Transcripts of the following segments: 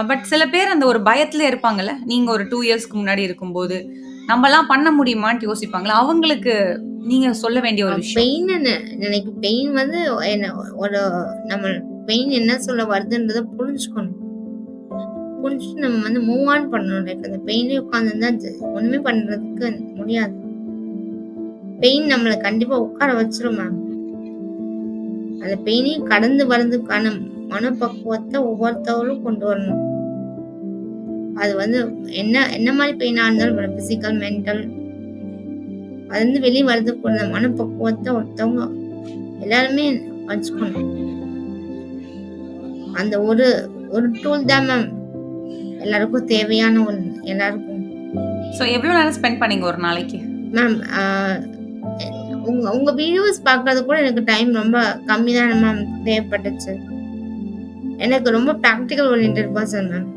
But சில பேர் அந்த ஒரு பயத்திலே இருப்பாங்கல்ல. நீங்க ஒரு 2 இயர்ஸ்க்கு முன்னாடி இருக்கும்போது, நம்பலாம் பண்ண முடியுமான்ட்டு யோசிப்பாங்கல்ல. அவங்களுக்கு நீங்க சொல்ல வேண்டிய ஒரு விஷயம். பெயின்னு எனக்கு பெயின் வந்து என்ன ஒரு நம்ம பெயின் என்ன சொல்ல வருதுன்றத புரிஞ்சுக்கணும். புரிஞ்சுட்டு நம்ம வந்து மூவ் ஆன் பண்ணணும். லைக் அந்த பெயின்லயே உட்கார்ந்திருந்தா ஒண்ணுமே பண்றதுக்கு முடியாது. பெயின் நம்மள கண்டிப்பா உட்கார வச்சிரும் மேம். அந்த பெயினையும் கடந்து வர்றதுக்கான மனப்பக்குவத்தை ஒவ்வொருத்தவரும் கொண்டு வரணும். அது வந்து என்ன மாதிரி பெயினா இருந்தாலும் பிசிக்கல், மென்டல் அது வந்து வெளியே வர்றதுக்குள்ள மனப்பக்குவத்தை ஒருத்தவங்க எல்லாருமே வச்சுக்கணும். அந்த ஒரு டூல் தான் மேம் எல்லாருக்கும் தேவையான ஒண்ணு. எல்லாருக்கும். ஸோ எவ்வளோ நேரம் ஸ்பெண்ட் பண்ணீங்க ஒரு நாளைக்கு? மேம் உங்க வீடியோஸ் பார்க்கறது கூட எனக்கு டைம் ரொம்ப கம்மி தான் மேம் தேவைப்பட்டுச்சு. எனக்கு ரொம்ப ப்ராக்டிக்கல் ஓரியன்டட் பர்சன் மேம்.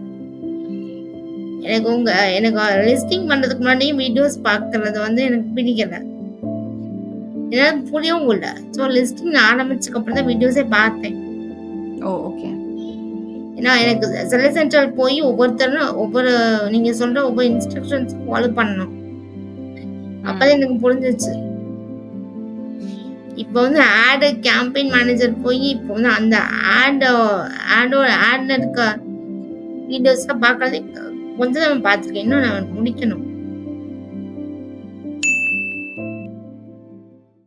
எனக்கு லிஸ்டிங் பண்றதுக்கு முன்னாடியே வீடியோஸ் பார்க்கறது வந்து எனக்கு பிடிக்கல. என்னால புரியவும் இல்ல. ஸோ லிஸ்டிங் ஆரம்பிச்சதுக்கு அப்புறம் தான் வீடியோஸே பார்த்தேன். ஓ! ஓகே. ஏன்னா எனக்கு செலக்ட் சென்டர் போய் ஒவ்வொரு நீங்க சொல்ற ஒவ்வொரு இன்ஸ்ட்ரக்ஷன்ஸ் ஃபாலோ பண்ணணும். அப்பதான் எனக்கு புரிஞ்சிச்சு. இப்போ வந்து கேம்பெயின் மேனேஜர் போய் இப்போ வந்து அந்த ஆட்ல இருக்க வீடியோஸ் பார்க்கறதே கொஞ்சம் தான் பார்த்துருக்கேன். இன்னும் நான் முடிக்கணும்.